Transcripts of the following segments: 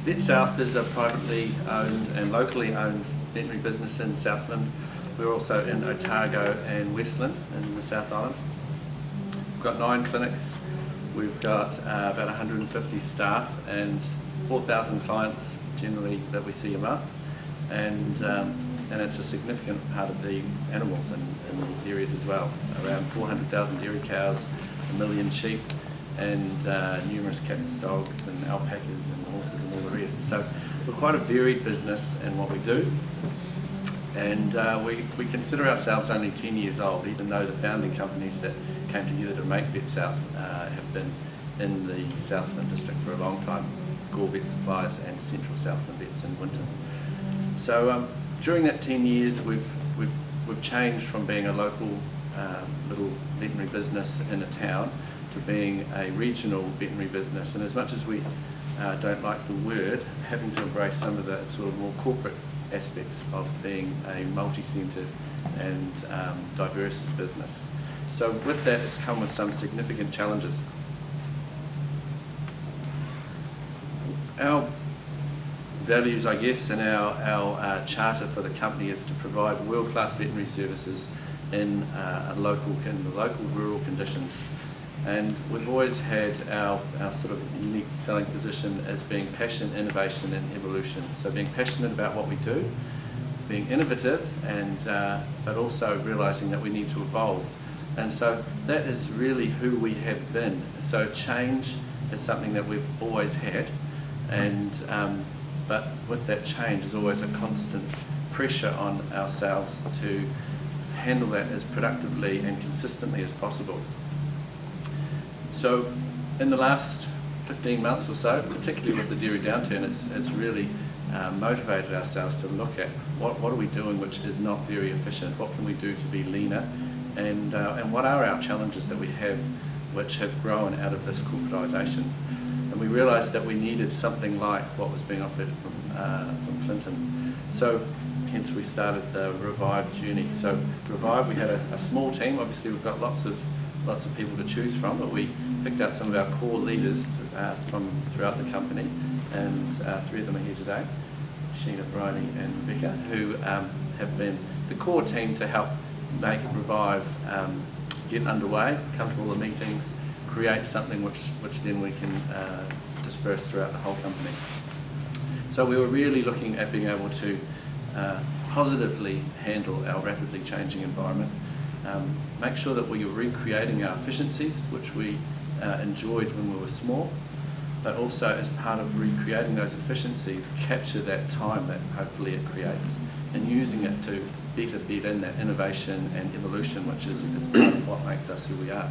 Vet South is a privately owned and locally owned veterinary business in Southland. We're also in Otago and Westland in the South Island. We've got 9 clinics, we've got about 150 staff and 4,000 clients generally that we see a month, and it's a significant part of the animals in these areas as well. Around 400,000 dairy cows, 1 million sheep, and numerous cats, dogs and alpacas and horses and all the rest. So we're quite a varied business in what we do, and we consider ourselves only 10 years old, even though the founding companies that came together to make Vet South have been in the Southland district for a long time, Gore Vet Supplies and Central Southland Vets in Winton. So during that 10 years we've changed from being a local little veterinary business in a town to being a regional veterinary business, and as much as we don't like the word, having to embrace some of the sort of more corporate aspects of being a multi-centred and diverse business. So with that, it's come with some significant challenges. Our values, I guess, and our charter for the company is to provide world-class veterinary services in the local rural conditions. And we've always had our sort of unique selling position as being passion, innovation and evolution. So being passionate about what we do, being innovative, and but also realising that we need to evolve. And so that is really who we have been. So change is something that we've always had, and but with that change is always a constant pressure on ourselves to handle that as productively and consistently as possible. So in the last 15 months or so, particularly with the dairy downturn, it's really motivated ourselves to look at what are we doing which is not very efficient, what can we do to be leaner, and what are our challenges that we have which have grown out of this corporatisation. And we realised that we needed something like what was being offered from Clinton. So hence we started the Revive journey. So Revive, we had a small team. Obviously we've got lots of people to choose from, but we picked out some of our core leaders from throughout the company, and 3 of them are here today, Sheena, Bryony and Becca, who have been the core team to help make Revive get underway, come to all the meetings, create something which then we can disperse throughout the whole company. So we were really looking at being able to positively handle our rapidly changing environment, make sure that we were recreating our efficiencies, which we enjoyed when we were small, but also as part of recreating those efficiencies, capture that time that hopefully it creates, and using it to better bed in that innovation and evolution, which is part of what makes us who we are.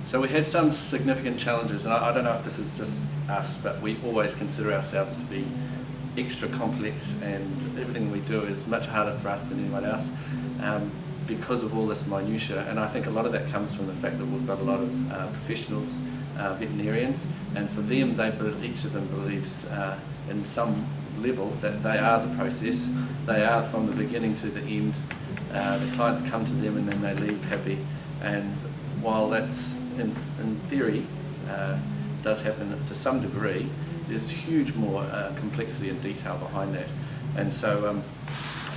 So we had some significant challenges, and I don't know if this is just us, but we always consider ourselves to be extra complex, and everything we do is much harder for us than anyone else because of all this minutiae. And I think a lot of that comes from the fact that we've got a lot of professionals, veterinarians, and for them, each of them believes in some level that they are the process, they are from the beginning to the end. The clients come to them and then they leave happy, and while that's in theory does happen to some degree, there's huge more complexity and detail behind that. And so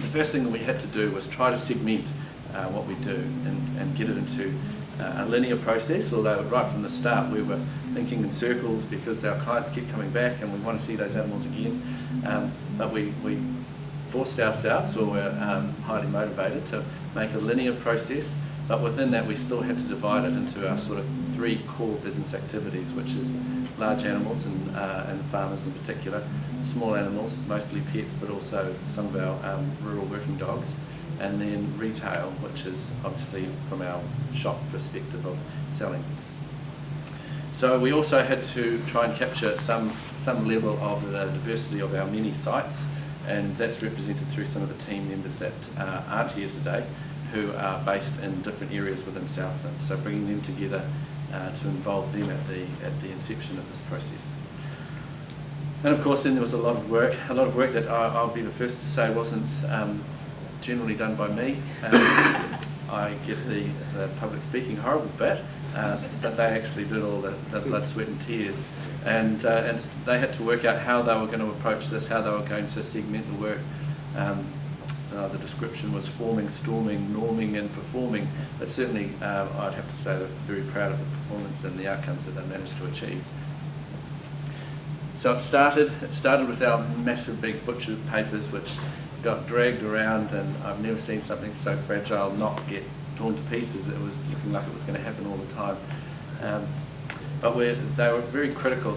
the first thing that we had to do was try to segment what we do and get it into a linear process, although right from the start we were thinking in circles because our clients keep coming back and we want to see those animals again. But we forced ourselves, or were highly motivated to make a linear process, but within that we still had to divide it into our sort of 3 core business activities, which is large animals and farmers in particular, small animals, mostly pets, but also some of our rural working dogs, and then retail, which is obviously from our shop perspective of selling. So we also had to try and capture some level of the diversity of our many sites, and that's represented through some of the team members that aren't here today, who are based in different areas within Southland. So bringing them together to involve them at the inception of this process. And of course then there was a lot of work that I'll be the first to say wasn't generally done by me. I get the public speaking horrible bit, but they actually did all the blood, sweat and tears. And they had to work out how they were going to approach this, how they were going to segment the work. The description was forming, storming, norming and performing, but certainly I'd have to say that I'm very proud of the performance and the outcomes that they managed to achieve. So it started with our massive big butcher papers, which got dragged around, and I've never seen something so fragile not get torn to pieces. It was looking like it was going to happen all the time. But they were very critical.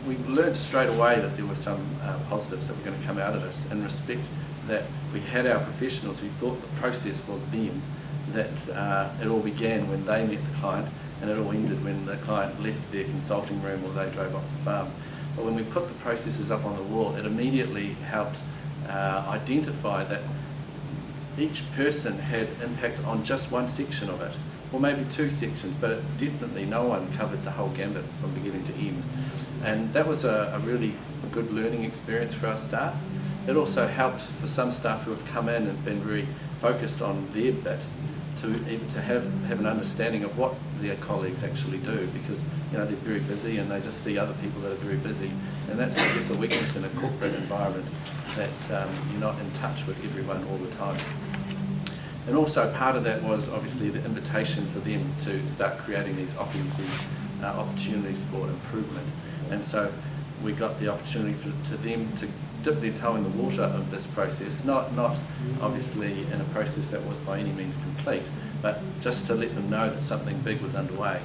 We learned straight away that there were some positives that were going to come out of this, in respect that we had our professionals who thought the process was them, that it all began when they met the client, and it all ended when the client left their consulting room or they drove off the farm. But when we put the processes up on the wall, it immediately helped identify that each person had impact on just one section of it, or maybe two sections, but definitely no one covered the whole gambit from beginning to end. And that was a really good learning experience for our staff. It also helped for some staff who have come in and been very focused on their bit to have an understanding of what their colleagues actually do, because they're very busy and they just see other people that are very busy, and that's, I guess, a weakness in a corporate environment, that you're not in touch with everyone all the time. And also part of that was obviously the invitation for them to start creating these offices, these opportunities for improvement. And so we got the opportunity to them to dip their toe in the water of this process, not obviously in a process that was by any means complete, but just to let them know that something big was underway.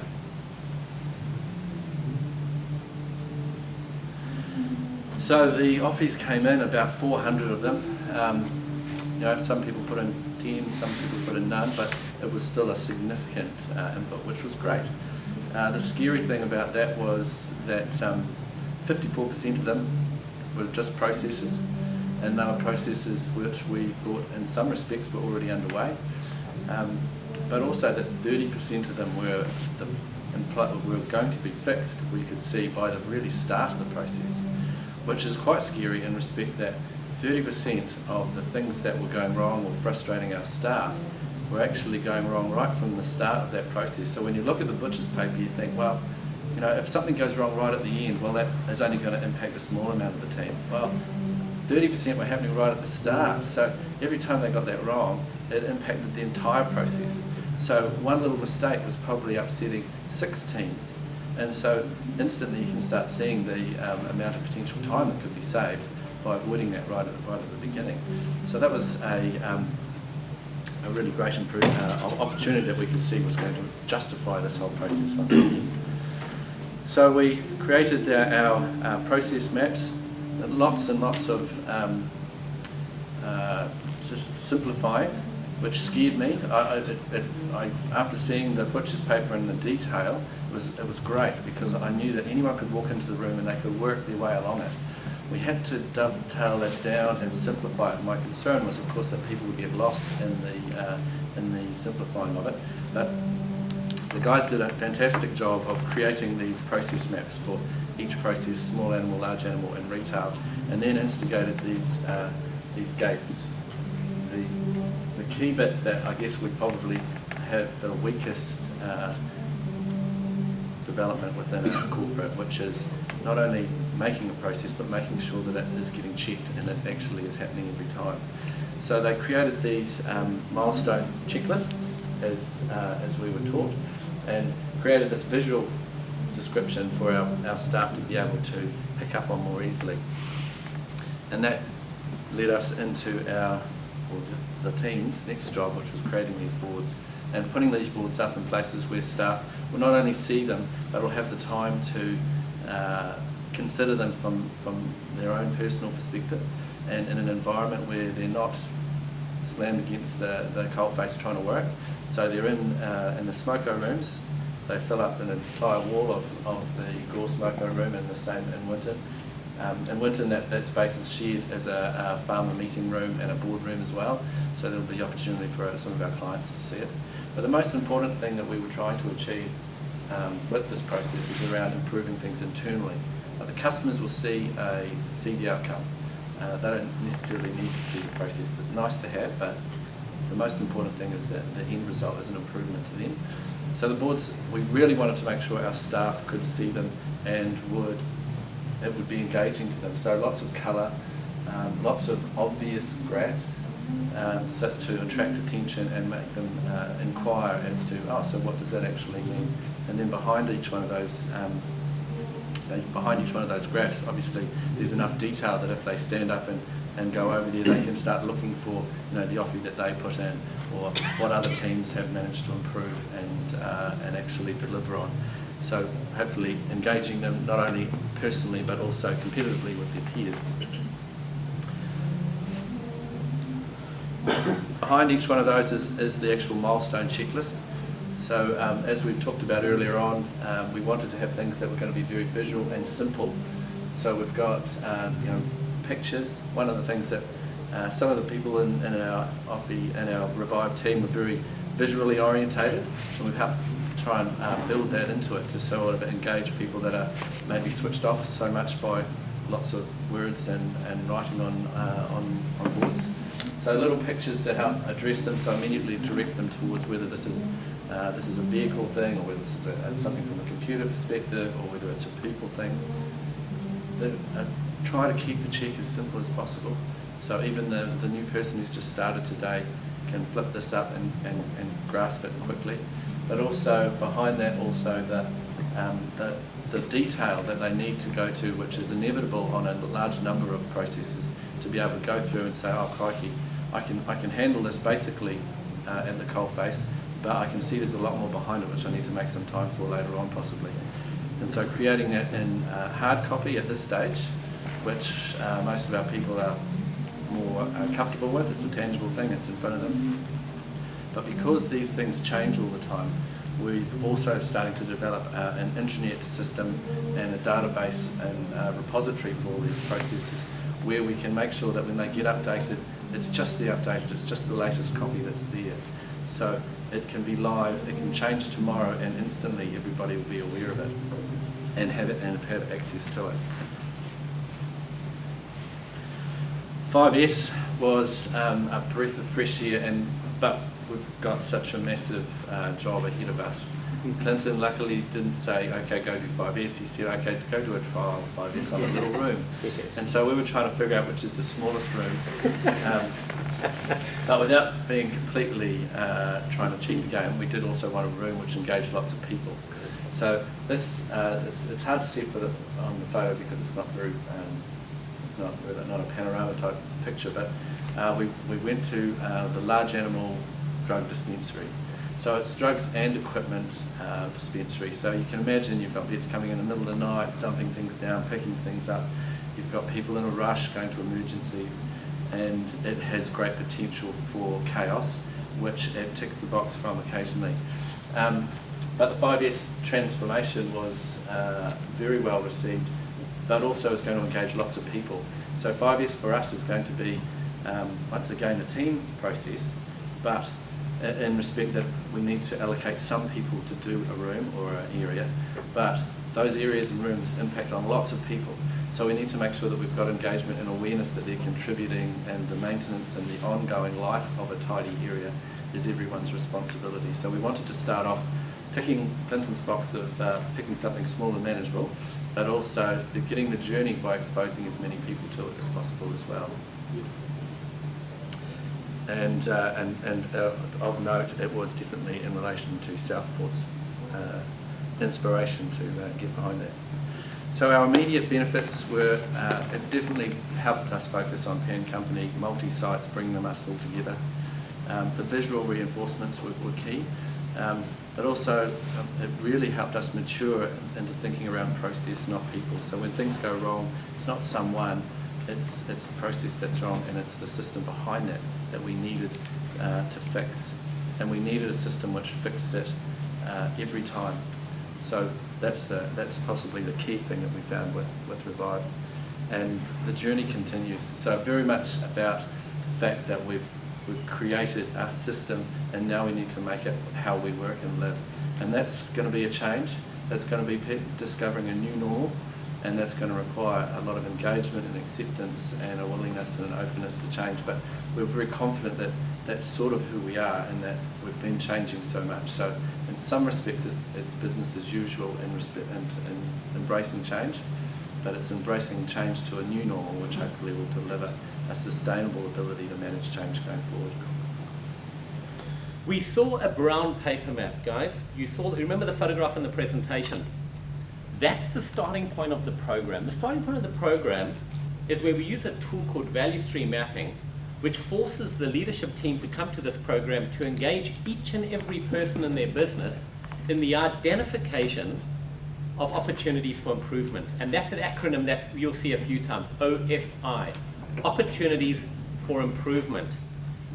So the office came in, about 400 of them. Some people put in 10, some people put in none, but it was still a significant input, which was great. The scary thing about that was that 54% of them were just processes, and they were processes which we thought in some respects were already underway, but also that 30% of them were going to be fixed, we could see by the really start of the process, which is quite scary in respect that 30% of the things that were going wrong or frustrating our staff were actually going wrong right from the start of that process. So when you look at the butcher's paper, you think, well, if something goes wrong right at the end, well, that is only going to impact a small amount of the team. Well, 30% were happening right at the start, so every time they got that wrong, it impacted the entire process. So one little mistake was probably upsetting 6 teams, and so instantly you can start seeing the amount of potential time that could be saved by avoiding that right at the beginning. So that was a really great opportunity that we could see was going to justify this whole process. So we created our process maps, lots and lots of just simplifying, which scared me. After seeing the butcher's paper in the detail, it was great, because I knew that anyone could walk into the room and they could work their way along it. We had to dovetail that down and simplify it. My concern was, of course, that people would get lost in the simplifying of it. But the guys did a fantastic job of creating these process maps for each process, small animal, large animal, and retail, and then instigated these gates. The key bit that I guess we probably have the weakest development within our corporate, which is not only making a process, but making sure that it is getting checked and it actually is happening every time. So they created these milestone checklists, as we were taught, and created this visual description for our staff to be able to pick up on more easily. And that led us into the team's next job, which was creating these boards and putting these boards up in places where staff will not only see them, but will have the time to consider them from their own personal perspective, and in an environment where they're not slammed against the coalface trying to work. So they're in the smoko rooms. They fill up an entire wall of the Gore smoko room, and the same in Winton. In Winton, that space is shared as a farmer meeting room and a board room as well, so there'll be opportunity for some of our clients to see it. But the most important thing that we were trying to achieve with this process is around improving things internally. The customers will see the outcome. They don't necessarily need to see the process. It's nice to have, but the most important thing is that the end result is an improvement to them. So the boards, we really wanted to make sure our staff could see them and it would be engaging to them. So lots of colour, lots of obvious graphs, so to attract attention and make them inquire as to, oh, so what does that actually mean? And then behind each one of those graphs, obviously there's enough detail that if they stand up and go over there, they can start looking for, the offer that they put in, or what other teams have managed to improve and actually deliver on. So hopefully engaging them not only personally but also competitively with their peers. Behind each one of those is the actual milestone checklist. So as we talked about earlier on, we wanted to have things that were going to be very visual and simple. So we've got pictures. One of the things that some of the people in our Revive team were very visually orientated, so we've helped try and build that into it to sort of engage people that are maybe switched off so much by lots of words and writing on boards. So little pictures to help address them, so immediately direct them towards whether this is a vehicle thing, or whether this is something from a computer perspective, or whether it's a people thing. Try to keep the check as simple as possible. So even the new person who's just started today can flip this up and grasp it quickly. But also behind that, also the detail that they need to go to, which is inevitable on a large number of processes, to be able to go through and say, oh crikey, I can handle this basically at the coalface, but I can see there's a lot more behind it which I need to make some time for later on possibly. And so creating that in hard copy at this stage, which most of our people are more comfortable with. It's a tangible thing, it's in front of them. But because these things change all the time, we're also starting to develop an intranet system and a database and repository for all these processes, where we can make sure that when they get updated, it's just the latest copy that's there. So it can be live, it can change tomorrow, and instantly everybody will be aware of it and have access to it. 5S was a breath of fresh air, but we've got such a massive job ahead of us. Clinton luckily didn't say, okay, go do 5S. He said, okay, go do a trial of 5S on a little room. Yes. And so we were trying to figure out which is the smallest room, but without being completely trying to cheat the game, we did also want a room which engaged lots of people. So this, it's hard to see on the photo because it's not very, not a panorama type picture, but we went to the large animal drug dispensary. So it's drugs and equipment dispensary. So you can imagine you've got vets coming in the middle of the night, dumping things down, picking things up. You've got people in a rush going to emergencies, and it has great potential for chaos, which it ticks the box from occasionally. But the 5S transformation was very well received, but also is going to engage lots of people. So 5S for us is going to be, once again, a team process, but in respect that we need to allocate some people to do a room or an area, but those areas and rooms impact on lots of people. So we need to make sure that we've got engagement and awareness that they're contributing, and the maintenance and the ongoing life of a tidy area is everyone's responsibility. So we wanted to start off ticking Clinton's box of picking something small and manageable, but also beginning the journey by exposing as many people to it as possible as well. And of note, it was definitely in relation to Southport's inspiration to get behind that. So our immediate benefits were, it definitely helped us focus on pan-company, multi-sites, bringing them us all together. The visual reinforcements were key, but also it really helped us mature into thinking around process, not people. So when things go wrong, it's not someone, it's the process that's wrong, and it's the system behind that we needed to fix. And we needed a system which fixed it every time. So that's possibly the key thing that we found with Revive. And the journey continues. So very much about the fact that we've created our system, and now we need to make it how we work and live. And that's going to be a change. That's going to be discovering a new normal, and that's going to require a lot of engagement and acceptance and a willingness and an openness to change. But we're very confident that that's sort of who we are, and that we've been changing so much. So in some respects it's business as usual and embracing change, but it's embracing change to a new normal, which hopefully will deliver a sustainable ability to manage change going forward. We saw a brown paper map, guys. Remember the photograph in the presentation? That's the starting point of the program. The starting point of the program is where we use a tool called value stream mapping, which forces the leadership team to come to this program to engage each and every person in their business in the identification of opportunities for improvement. And that's an acronym that you'll see a few times, OFI, opportunities for improvement.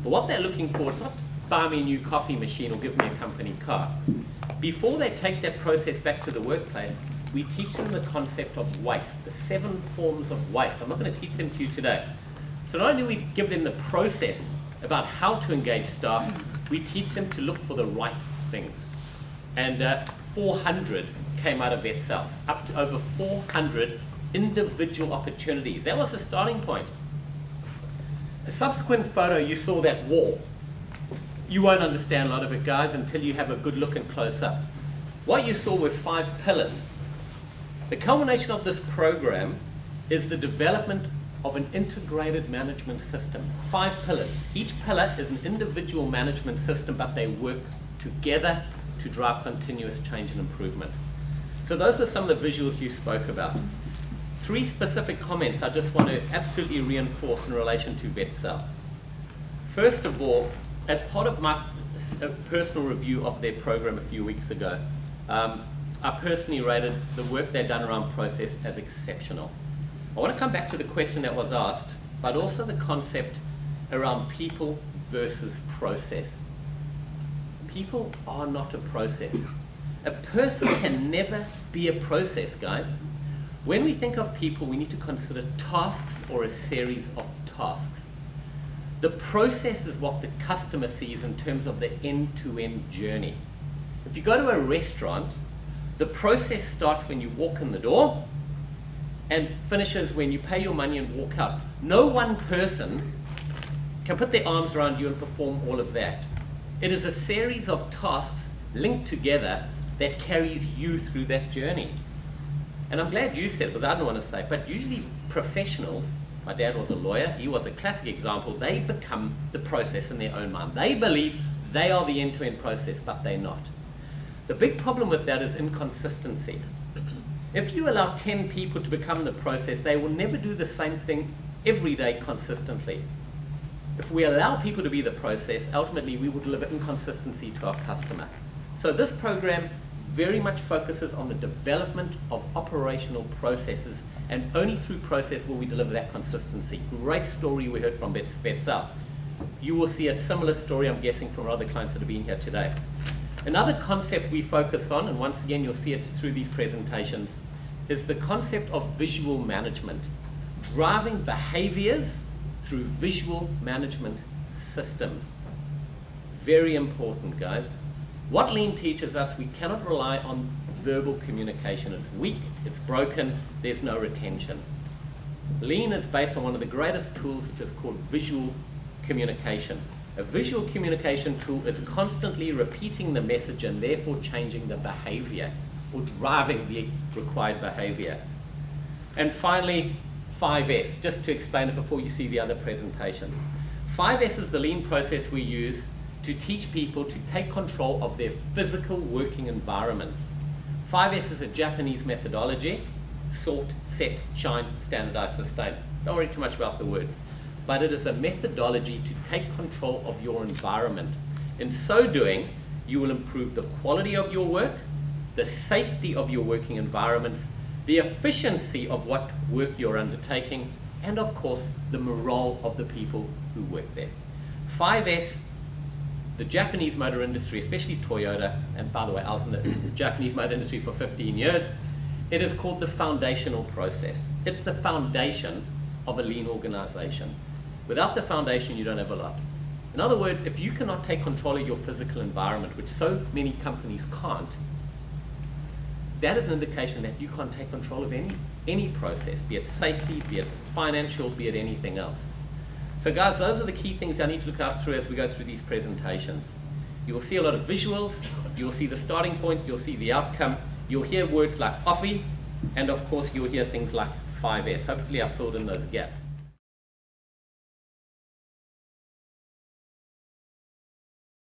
But what they're looking for is not buy me a new coffee machine or give me a company car. Before they take that process back to the workplace, we teach them the concept of waste, the 7 forms of waste. I'm not going to teach them to you today. So not only do we give them the process about how to engage staff, we teach them to look for the right things. And 400 came out of VetSelf, up to over 400 individual opportunities. That was the starting point. A subsequent photo, you saw that wall. You won't understand a lot of it, guys, until you have a good look and close up. What you saw were 5 pillars. The culmination of this program is the development of an integrated management system. 5 pillars. Each pillar is an individual management system, but they work together to drive continuous change and improvement. So those were some of the visuals you spoke about. 3 specific comments I just want to absolutely reinforce in relation to VetSelf. First of all, as part of my personal review of their program a few weeks ago, I personally rated the work they've done around process as exceptional. I want to come back to the question that was asked, but also the concept around people versus process. People are not a process. A person can never be a process, guys. When we think of people, we need to consider tasks or a series of tasks. The process is what the customer sees in terms of the end-to-end journey. If you go to a restaurant, the process starts when you walk in the door and finishes when you pay your money and walk out. No one person can put their arms around you and perform all of that. It is a series of tasks linked together that carries you through that journey. And I'm glad you said it, because I don't want to say it, but usually professionals, my dad was a lawyer, he was a classic example, they become the process in their own mind. They believe they are the end-to-end process, but they're not. The big problem with that is inconsistency. If you allow 10 people to become the process, they will never do the same thing every day consistently. If we allow people to be the process, ultimately we will deliver inconsistency to our customer. So this program very much focuses on the development of operational processes, and only through process will we deliver that consistency. Great story we heard from VetSelf. You will see a similar story, I'm guessing, from other clients that have been here today. Another concept we focus on, and once again you'll see it through these presentations, is the concept of visual management. Driving behaviors through visual management systems. Very important, guys. What Lean teaches us, we cannot rely on verbal communication. It's weak, it's broken, there's no retention. Lean is based on one of the greatest tools, which is called visual communication. A visual communication tool is constantly repeating the message and therefore changing the behavior or driving the required behavior. And finally, 5S, just to explain it before you see the other presentations. 5S is the Lean process we use to teach people to take control of their physical working environments. 5S is a Japanese methodology: sort, set, shine, standardize, sustain. Don't worry too much about the words. But it is a methodology to take control of your environment. In so doing, you will improve the quality of your work, the safety of your working environments, the efficiency of what work you're undertaking, and of course, the morale of the people who work there. 5S, the Japanese motor industry, especially Toyota, and by the way, I was in the Japanese motor industry for 15 years, it is called the foundational process. It's the foundation of a lean organization. Without the foundation, you don't have a lot. In other words, if you cannot take control of your physical environment, which so many companies can't, that is an indication that you can't take control of any process, be it safety, be it financial, be it anything else. So guys, those are the key things I need to look out through as we go through these presentations. You will see a lot of visuals, you will see the starting point, you'll see the outcome, you'll hear words like OFI, and of course you'll hear things like 5S. Hopefully I've filled in those gaps.